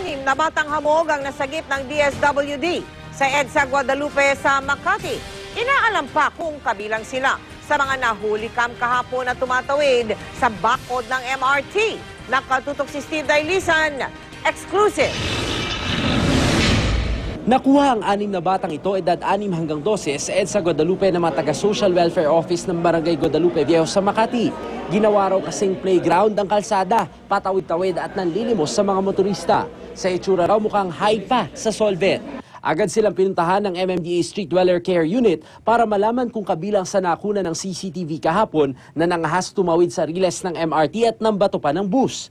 Anim na batang hamog ang nasagip ng DSWD sa EDSA Guadalupe sa Makati. Inaalam pa kung kabilang sila sa mga nahuli kahapon na tumatawid sa bakod ng MRT. Nakatutok si Steve Dailisan, exclusive. Nakuha ang 6 na batang ito edad 6 hanggang 12 sa EDSA Guadalupe ng mga taga-Social Welfare Office ng Barangay Guadalupe Viejo sa Makati. Ginawa raw kasing playground ang kalsada, patawid-tawid at nanlilimos sa mga motorista. Sa itsura raw mukhang high pa sa solvent. Agad silang pinuntahan ng MMDA Street Dweller Care Unit para malaman kung kabilang sa nakuna ng CCTV kahapon na nangahas tumawid sa riles ng MRT at nambato pa ng bus.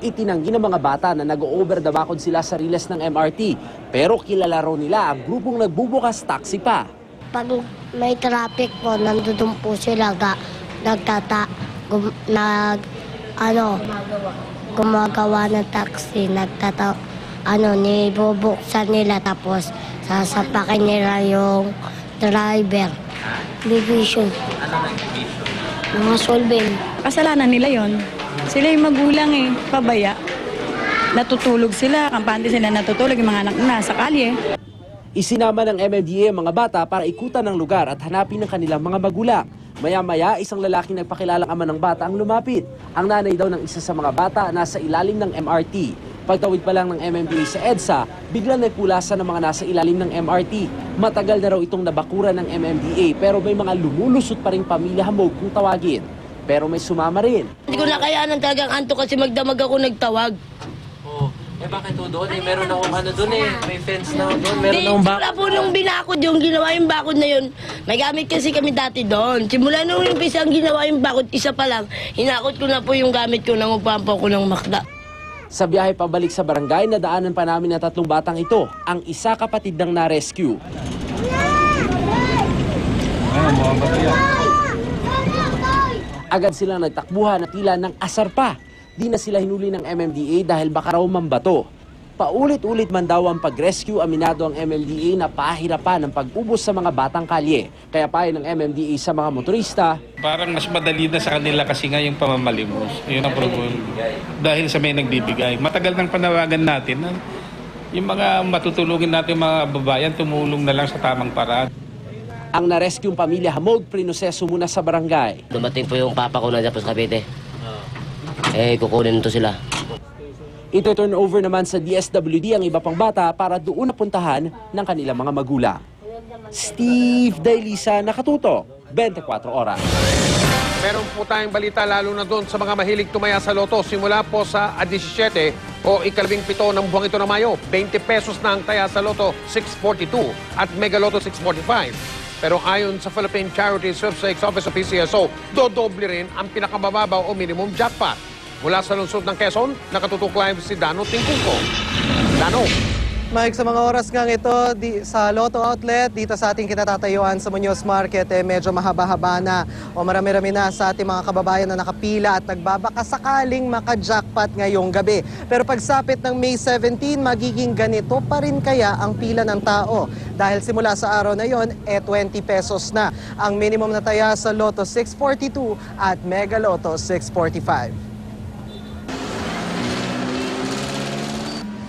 Itinanggi ng mga bata na nag-over the bakod sila sa riles ng MRT, pero kilala raw nila ang grupong nagbubukas taxi pa. Pag may traffic po, nandun po sila gumagawa ng taxi, nibubuksan nila tapos sasapakin nila yung driver. Division. Ano na division? Mga solvent. Kasalanan nila yon. Sila yung magulang pabaya. Natutulog sila, kampante sila natutulog, yung mga anak na sa kalye. Isinama ng MMDA ang mga bata para ikutan ng lugar at hanapin ng kanilang mga magulang. Maya-maya, isang lalaki nagpakilalang ama ng bata ang lumapit. Ang nanay daw ng isa sa mga bata nasa ilalim ng MRT. Pagtawid pa lang ng MMDA sa EDSA, biglang nagpulasan ng mga nasa ilalim ng MRT. Matagal na raw itong nabakuran ng MMDA pero may mga lumulusot pa ring pamilya hamog kung tawagin. Pero may sumama rin. Hindi ko nakayanan talagang anto kasi magdamag ako nagtawag. Oh, bakit doon? Meron akong doon may fence na doon. Meron akong Simula po nung binakod yung ginawa yung bakod na yun, may gamit kasi kami dati doon. Simula nung umpisa ang ginawa yung bakod, isa pa lang, hinakot ko na po yung gamit ko, nangupahan po ko ng makda. Sa biyahe pabalik sa barangay, nadaanan pa namin ang 3 batang ito. Ang isa kapatid ng na-rescue. Agad silang nagtakbuhan na tila ng asar pa. Di na sila hinuli ng MMDA dahil baka raw mambato. Paulit-ulit man daw ang pag-rescue, aminado ang MMDA na pahirapan ang pag-ubos sa mga batang kalye. Kaya payo ng MMDA sa mga motorista, parang mas madali na sa kanila kasi nga yung pamamalimos. Yun ang problem. Dahil sa may nagbibigay. Matagal nang panawagan natin na yung mga matutulungin natin mga babayan tumulong na lang sa tamang paraan. ang na-rescue pamilya hamog, prinoseso muna sa barangay. Dumating po yung papa ko na dyan po sa Cavite. Kukunin ito sila. Ito turn over naman sa DSWD ang iba pang bata para doon napuntahan ng kanilang mga magulang. Steve Dailisa, nakatutok, 24 oras. Meron po tayong balita lalo na doon sa mga mahilig tumaya sa loto. Simula po sa 17 o ika-17 ng buwang ito na Mayo, 20 pesos na ang taya sa loto 642 at Mega Loto 645. Pero ayon sa Philippine Charity Sweepstakes Office o PCSO, dodoble rin ang pinakabababaw o minimum jackpot. Mula sa lungsod ng Quezon, nakatutok live si Dano Tingkungko. Dano. Mike, sa mga oras ngang ito sa Lotto Outlet, dito sa ating kinatatayuan sa Muñoz Market, medyo mahaba-haba na o marami-rami na sa ating mga kababayan na nakapila at nagbabaka sakaling maka-jackpot ngayong gabi. Pero pagsapit ng May 17, magiging ganito pa rin kaya ang pila ng tao. Dahil simula sa araw na yon, 20 pesos na ang minimum na taya sa Lotto 642 at Mega Lotto 645.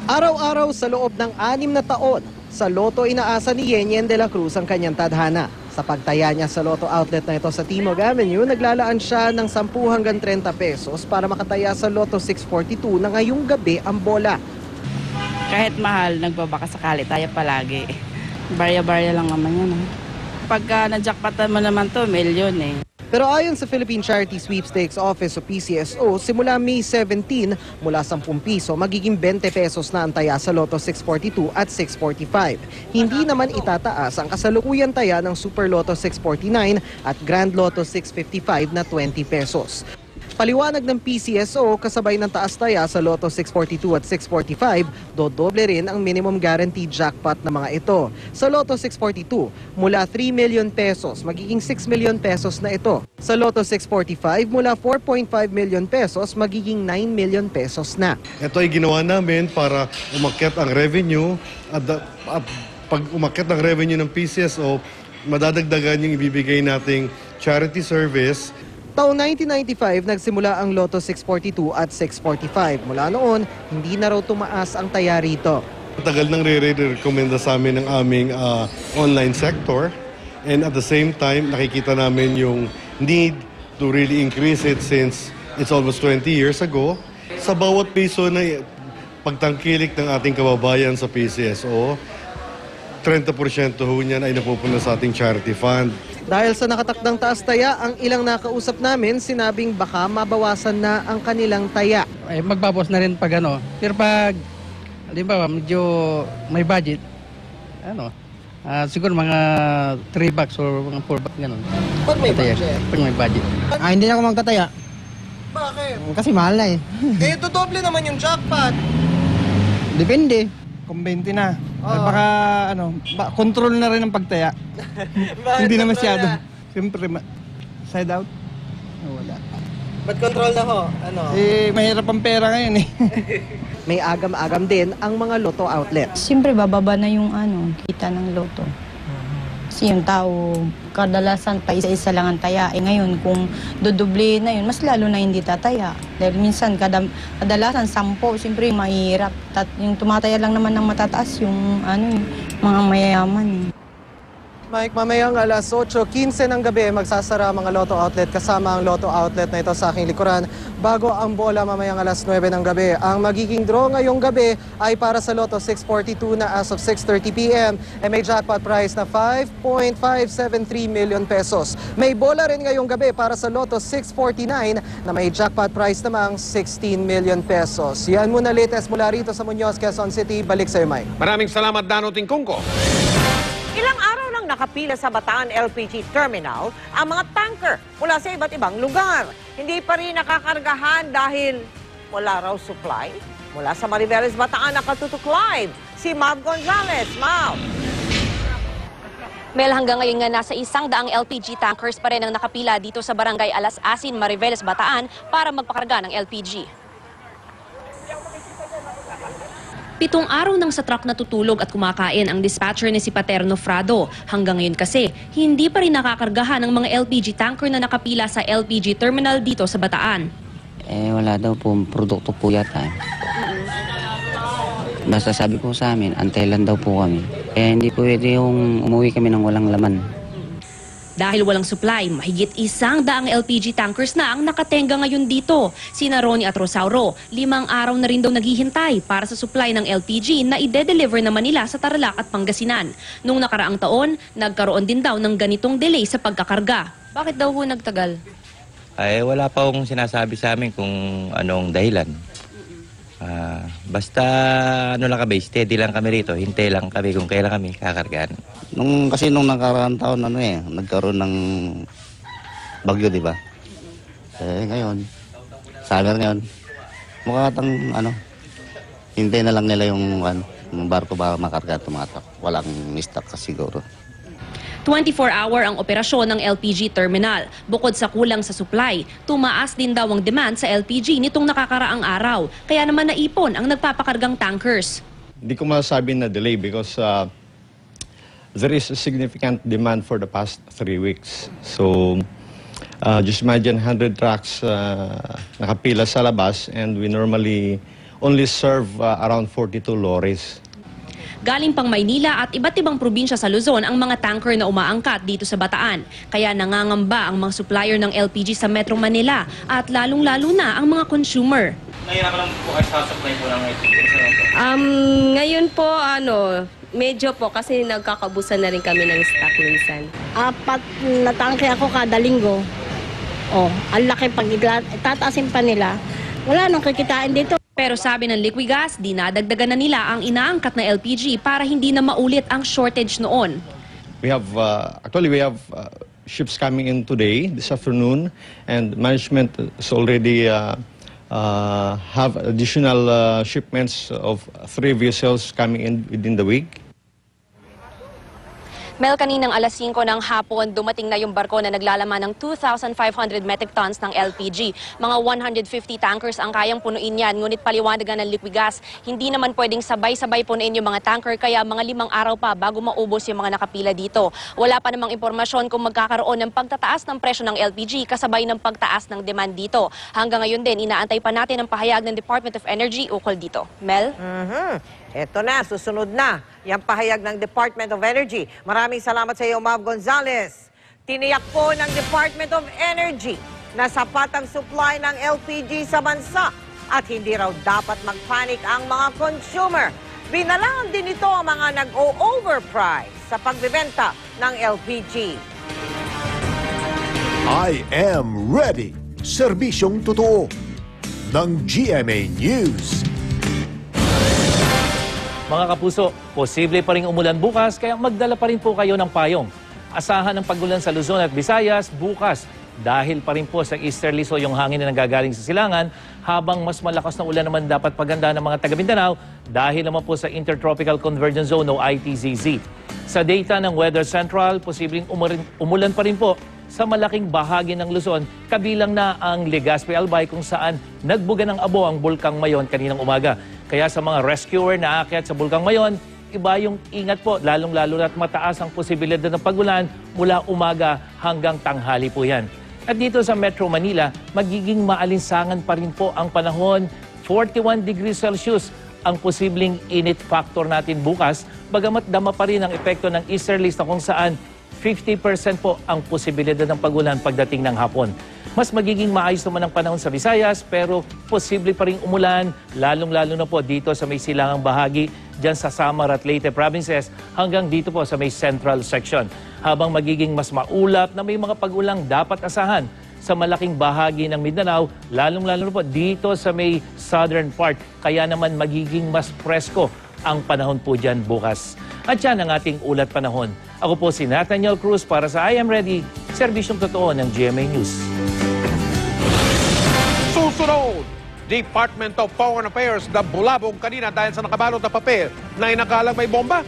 Araw-araw sa loob ng 6 na taon, sa Lotto inaasa ni Yenyen de la Cruz ang kanyang tadhana. Sa pagtaya niya sa Lotto outlet na ito sa Timog Avenue, naglalaan siya ng 10 hanggang 30 pesos para makataya sa Lotto 642 na ngayong gabi ang bola. Kahit mahal, nagbabaka sakali tayo palagi. Barya-barya lang naman yan. Pagka na-jackpotan mo naman to, milyon Pero ayon sa Philippine Charity Sweepstakes Office o PCSO, simula May 17, mula 10 piso, magiging 20 pesos na ang taya sa Lotto 642 at 645. Hindi naman itataas ang kasalukuyan taya ng Super Lotto 649 at Grand Lotto 655 na 20 pesos. Paliwanag ng PCSO, kasabay ng taas taya sa Lotto 642 at 645, dodoble rin ang minimum guaranteed jackpot na mga ito. Sa Lotto 642, mula 3 million pesos, magiging 6 million pesos na ito. Sa Lotto 645, mula 4.5 million pesos, magiging 9 million pesos na. Ito ay ginawa namin para umakyat ang revenue at pag umakyat ang revenue ng PCSO, madadagdagan yung ibibigay nating charity service. Taong 1995, nagsimula ang Lotto 642 at 645. Mula noon, hindi na raw tumaas ang taya rito. Tagal nang re-recommenda sa amin ng aming online sector. And at the same time, nakikita namin yung need to really increase it since it's almost 20 years ago. Sa bawat piso na pagtangkilik ng ating kababayan sa PCSO, 30% ho niyan ay napupunta sa ating charity fund. Dahil sa nakatakdang taas taya, ang ilang nakausap namin sinabing baka mabawasan na ang kanilang taya. Ay, magbabawas na rin pag ano. Pero pag, halimbawa, medyo may budget, siguro mga 3 bucks or mga 4 bucks, gano'n. Pag may budget? Pag may budget. Hindi na ako magtataya. Bakit? Kasi mahal na eh. Dodoble naman yung jackpot. Depende. Kung 20 na. Baka control na rin ang pagtaya. Hindi na masyado. Siyempre, side out. Wala. Ba't control na ho? Mahirap ang pera ngayon eh. May agam-agam din ang mga Lotto outlets. Siyempre, bababa na yung kita ng Lotto. Kasi yung tao, kadalasan pa isa-isa lang ang taya. Ngayon, kung dudubli na yun, mas lalo na hindi tataya. Dahil minsan, kadalasan 10, siyempre mahirap. Yung tumataya lang naman ng matataas, yung mga mayayaman. Mike, mamayang alas 8:15 ng gabi, magsasara mga Lotto outlet kasama ang Lotto outlet na ito sa aking likuran bago ang bola mamayang alas 9 ng gabi. Ang magiging draw ngayong gabi ay para sa Lotto 642 na as of 6:30 p.m. May jackpot prize na 5.573 million pesos. May bola rin ngayong gabi para sa Lotto 649 na may jackpot prize namang 16 million pesos. Yan muna latest mula rito sa Muñoz, Quezon City. Balik sa iyo, Mike. Maraming salamat, Dano Tingkungko. Ilang araw nang nakapila sa Bataan LPG Terminal ang mga tanker mula sa iba't ibang lugar. Hindi pa rin nakakargahan dahil wala raw supply. Mula sa Mariveles, Bataan, nakatutok live si Mav Gonzalez. Mav! Mel, hanggang ngayon nga nasa 100 LPG tankers pa rin ang nakapila dito sa Barangay Alas Asin, Mariveles, Bataan para magpakarga ng LPG. 7 araw nang sa truck natutulog at kumakain ang dispatcher ni si Paterno Frado. Hanggang ngayon kasi, hindi pa rin nakakargahan ng mga LPG tanker na nakapila sa LPG terminal dito sa Bataan. Wala daw po, produkto po yata. Basta sabi po sa amin, antay lang daw po kami. Hindi pwede yung umuwi kami ng walang laman. Dahil walang supply, mahigit 100 LPG tankers na ang nakatenga ngayon dito. Sina Ronnie at Rosauro, 5 araw na rin daw naghihintay para sa supply ng LPG na ide-deliver naman nila sa Tarlac at Pangasinan. Nung nakaraang taon, nagkaroon din daw ng ganitong delay sa pagkakarga. Bakit daw po nagtagal? Wala pa akong sinasabi sa amin kung anong dahilan. Basta lang kami, steady lang kami rito, hintay lang kami kung kailan kami kakargaan. Kasi nung nakaraang taon, nagkaroon ng bagyo, di ba? Ngayon, summer ngayon, mukha tang, hintay na lang nila yung barko ba makarga at tumatak. Walang stock kasi siguro. 24-hour ang operasyon ng LPG terminal. Bukod sa kulang sa supply, tumaas din daw ang demand sa LPG nitong nakakaraang araw. Kaya naman naipon ang nagpapakargang tankers. Hindi ko masasabi na delay because there is a significant demand for the past 3 weeks. So, just imagine 100 trucks nakapila sa labas and we normally only serve around 42 lorries. Galing pang Maynila at iba't ibang probinsya sa Luzon ang mga tanker na umaangkat dito sa Bataan. Kaya nangangamba ang mga supplier ng LPG sa Metro Manila at lalong-lalo na ang mga consumer. Nahirapan lang po kayo sa supply po ng LPG? Ngayon po, medyo po kasi nagkakabusan na rin kami ng stock minsan. 4 na tangke ako kada linggo. Ang laki pag itataasin pa nila. Wala nang kikitain dito. Pero sabi ng Liquigas, dinadagdagan na nila ang inaangkat na LPG para hindi na maulit ang shortage noon. We have, we have ships coming in today, this afternoon, and management is already have additional shipments of 3 vessels coming in within the week. Mel, kaninang alas 5 ng hapon, dumating na yung barko na naglalaman ng 2,500 metric tons ng LPG. Mga 150 tankers ang kayang punuin yan, ngunit paliwanagan ng Liquigas, hindi naman pwedeng sabay-sabay punuin yung mga tanker, kaya mga 5 araw pa bago maubos yung mga nakapila dito. Wala pa namang impormasyon kung magkakaroon ng pagtataas ng presyo ng LPG kasabay ng pagtaas ng demand dito. Hanggang ngayon din, inaantay pa natin ang pahayag ng Department of Energy ukol dito. Mel? Eto na, susunod na. Yung pahayag ng Department of Energy. Maraming salamat sa iyo, Mav Gonzales. Tiniyak po ng Department of Energy na sapat ang supply ng LPG sa bansa at hindi raw dapat mag-panic ang mga consumer. Binalaan din ito ang mga nag-o-overprice sa pagbebenta ng LPG. I am ready. Serbisyong totoo ng GMA News. Mga kapuso, posible pa rin umulan bukas kaya magdala pa rin po kayo ng payong. Asahan ang pagulan sa Luzon at Visayas bukas dahil pa rin po sa easterly so yung hangin na nanggagaling sa silangan habang mas malakas na ulan naman dapat paganda ng mga taga Mindanao dahil naman po sa Intertropical Convergence Zone o ITZZ. Sa data ng Weather Central, posibleng umulan pa rin po sa malaking bahagi ng Luzon, kabilang na ang Legazpi Albay kung saan nagbuga ng abo ang Bulkang Mayon kaninang umaga. Kaya sa mga rescuer na aakyat sa Bulkang Mayon, iba yung ingat po, lalong-lalo na't mataas ang posibilidad ng pagulan mula umaga hanggang tanghali po yan. At dito sa Metro Manila, magiging maalinsangan pa rin po ang panahon, 41 degrees Celsius ang posibleng init factor natin bukas, bagamat dama pa rin ang epekto ng easterlies na kung saan 50% po ang posibilidad ng pagulan pagdating ng hapon. Mas magiging maayos naman ang panahon sa Visayas pero posible pa rin umulan, lalong-lalo na po dito sa may silangang bahagi, dyan sa Samar at Leyte provinces hanggang dito po sa may central section. Habang magiging mas maulap na may mga pag-ulang dapat asahan sa malaking bahagi ng Mindanao, lalong-lalo na po dito sa may southern part. Kaya naman magiging mas presko ang panahon po dyan bukas. At yan ang ating ulat panahon. Ako po si Nathaniel Cruz para sa I Am Ready, serbisyong totoo ng GMA News. Susunod, Department of Foreign Affairs na bulabog kanina dahil sa nakabalot na papel na inakalang may bomba.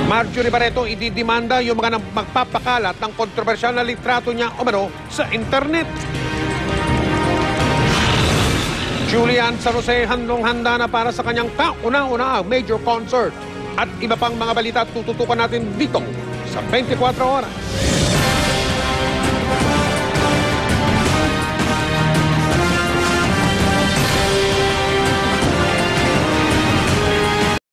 Marjorie Barreto ididimanda yung mga magpapakalat ng kontrobersyal na litrato niya umano sa internet. Julian San Jose handong-handa na para sa kanyang kauna-unaang major concert. At iba pang mga balita tututukan natin dito sa 24 oras.